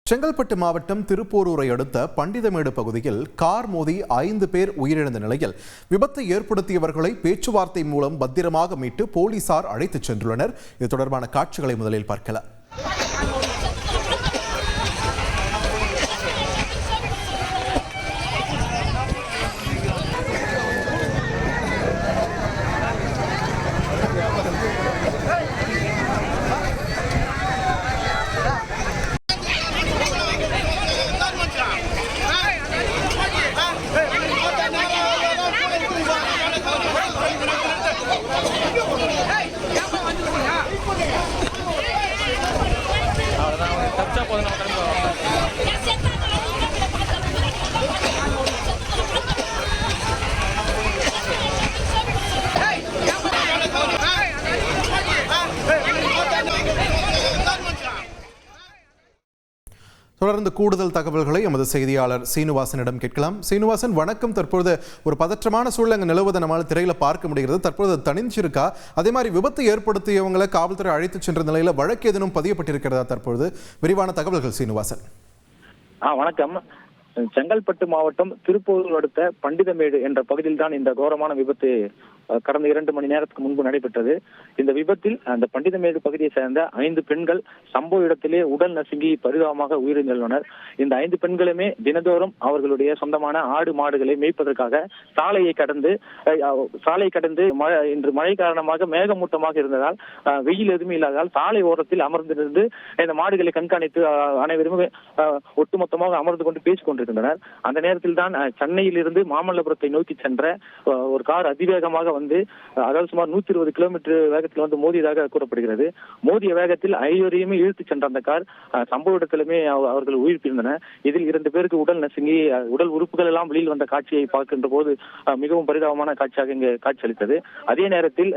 செங்கல்பட்டு மாவட்டம் திருப்போரூரை அடுத்த பண்டிதமேடு பகுதியில் கார் மோதி 5 பேர் உயிரிழந்த நிலையில் விபத்தை ஏற்படுத்தியவர்களை பேச்சுவார்த்தை மூலம் பத்திரமாக மீட்டு போலீசார் அழைத்துச் சென்றுள்ளனர். இது தொடர்பான காட்சிகளை முதலில் பார்க்கலாம். தொடர்ந்து கூடுதல் தகவல்களை எமது செய்தியாளர் சீனிவாசனிடம் கேட்கலாம். சீனிவாசன், வணக்கம். தற்பொழுது ஒரு பதற்றமான சூழல் அங்கே நிலவுவதை நம்மளால் திரையில பார்க்க முடிகிறது. தற்பொழுது தனிஞ்சிருக்கா? அதே மாதிரி விபத்து ஏற்படுத்தியவங்களை காவல்துறை அழைத்து சென்ற நிலையில வழக்கு எதுவும் பதியப்பட்டிருக்கிறதா? தற்பொழுது விரிவான தகவல்கள் சீனிவாசன். வணக்கம். செங்கல்பட்டு மாவட்டம் திருப்போரூர் அடுத்த பண்டிதமேடு என்ற பகுதியில் தான் இந்த கோரமான விபத்து கடந்த 2 மணி நேரத்துக்கு முன்பு நடைபெற்றது. இந்த விபத்தில் அந்த பண்டிதமேடு பகுதியை சேர்ந்த 5 பெண்கள் சம்பவ இடத்திலே உடல் நசுங்கி பரிதாபமாக உயிரிழந்துள்ளனர். இந்த 5 பெண்களுமே தினந்தோறும் அவர்களுடைய சொந்தமான ஆடு மாடுகளை மேய்ப்பதற்காக சாலையை கடந்து இன்று மழை காரணமாக மேகமூட்டமாக இருந்ததால் வெயில் எதுவுமே இல்லாததால் சாலை ஓரத்தில் அமர்ந்திருந்து இந்த மாடுகளை கண்காணித்து அனைவருமே ஒட்டுமொத்தமாக அமர்ந்து கொண்டு பேசிக் கொண்டிருக்கின்றனர். அந்த நேரத்தில் தான் சென்னையில் இருந்து மாமல்லபுரத்தை நோக்கி சென்ற ஒரு கார் அதிவேகமாக அதாவது சுமார் 120 கிலோமீட்டர் வேகத்தில் வந்து மோதியதாக கூறப்படுகிறது. மோதிய வேகத்தில் 5 இழுத்து சென்ற அந்த கார் சம்பவ இடத்திலுமே அவர்கள் உயிர்ப்பிருந்தனர். இதில் 2 பேருக்கு உடல் நசுங்கி உடல் உறுப்புகள் எல்லாம் வெளியில் வந்த காட்சியை பார்க்கின்ற போது மிகவும் பரிதாபமான காட்சியாக இங்கு காட்சியளித்தது. அதே நேரத்தில்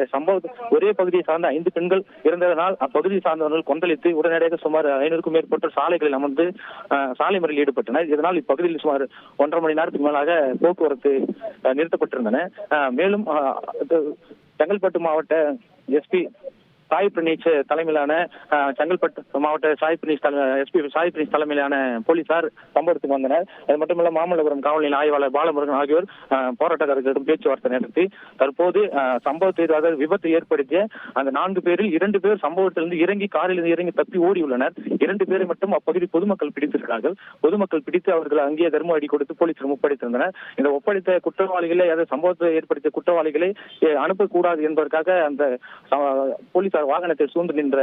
ஒரே பகுதியை சார்ந்த 5 பெண்கள் இருந்ததனால் அப்பகுதியை சார்ந்தவர்கள் கொந்தளித்து உடனடியாக சுமார் 500க்கும் மேற்பட்ட சாலைகளில் அமர்ந்து சாலை மறியலில் ஈடுபட்டனர். இதனால் இப்பகுதியில் சுமார் 1.5 மணி நேரத்துக்கு மேலாக போக்குவரத்து நிறுத்தப்பட்டிருந்தன. மேலும் செங்கல்பட்டு மாவட்ட எஸ்பி சாய் பிரணீஷ் தலைமையிலான செங்கல்பட்டு மாவட்ட எஸ்பி சாய் பிரணீஷ் தலைமையிலான போலீசார் சம்பவத்துக்கு வந்தனர். அது மட்டுமல்ல மாமல்லபுரம் காவல் நிலைய ஆய்வாளர் பாலமுருகன் ஆகியோர் போராட்டக்காரர்களிடம் பேச்சுவார்த்தை நடத்தி தற்போது சம்பவத்தை அதாவது விபத்து ஏற்படுத்திய அந்த 4 பேரில் 2 பேர் சம்பவத்திலிருந்து இறங்கி காரிலிருந்து இறங்கி தப்பி ஓடியுள்ளனர். 2 பேரை மட்டும் அப்பகுதி பொதுமக்கள் பிடித்திருக்கிறார்கள். பொதுமக்கள் பிடித்து அவர்கள் அங்கேயே தர்ம அடி கொடுத்து போலீசில் ஒப்படைத்திருந்தனர். இந்த ஒப்படைத்த குற்றவாளிகளை அதாவது சம்பவத்தை ஏற்படுத்திய குற்றவாளிகளை அனுப்பக்கூடாது என்பதற்காக அந்த போலீசார் வாகனத்தை சூழ்ந்து நின்ற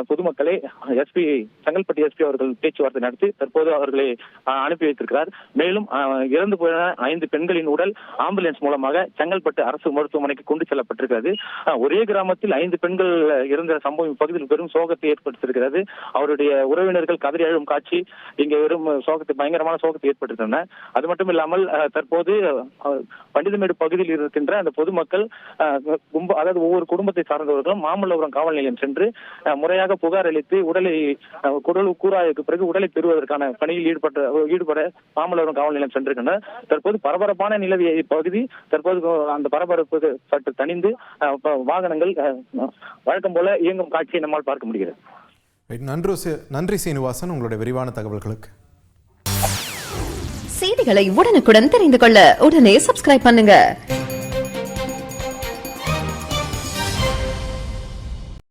பொதுமக்களை செங்கல்பட்டு எஸ்பி அவர்கள் பேச்சுவார்த்தை நடத்தி தற்போது அவர்களை அனுப்பி வைத்திருக்கிறார். மேலும் இறந்து போன 5 பெண்களின் உடல் ஆம்புலன்ஸ் மூலமாக செங்கல்பட்டு அரசு மருத்துவமனைக்கு கொண்டு செல்லப்பட்டிருக்கிறது. ஒரே கிராமத்தில் 5 பெண்கள் இறந்த சம்பவம் பகுதியில் பெரும் சோகத்தை ஏற்படுத்தியிருக்கிறது. அவருடைய உறவினர்கள் கதறி அழும் காட்சி இங்கே வெறும் பயங்கரமான சோகத்தை ஏற்பட்டிருக்கின்றன. அது மட்டும் இல்லாமல் தற்போது பண்டிதமேடு பகுதியில் இருக்கின்ற அந்த பொதுமக்கள் அதாவது ஒவ்வொரு குடும்பத்தை சார்ந்தவர்களும் மாமல்லபுரம் காவல் நிலையம் சென்று முறையாக புகார் அளித்து கூறாய்வுக்கு பிறகு உடலை பெறுவதற்கான பணியில் ஈடுபட மாமல்லபுரம் காவல் நிலையம் சென்றிருக்கின்றனர். தற்போது பரபரப்பான நிலவிய இப்பகுதி தற்போது அந்த பரபரப்பு சற்று தணிந்து வாகனங்கள் வழக்கம் போல இயங்கும் காட்சியை நம்மால் பார்க்க முடிகிறது. நன்றி சீனிவாசன், உங்களுடைய விரிவான தகவல்களுக்கு. செய்திகளை உடனுக்குடன் தெரிந்து கொள்ள உடனே சப்ஸ்கிரைப் பண்ணுங்க.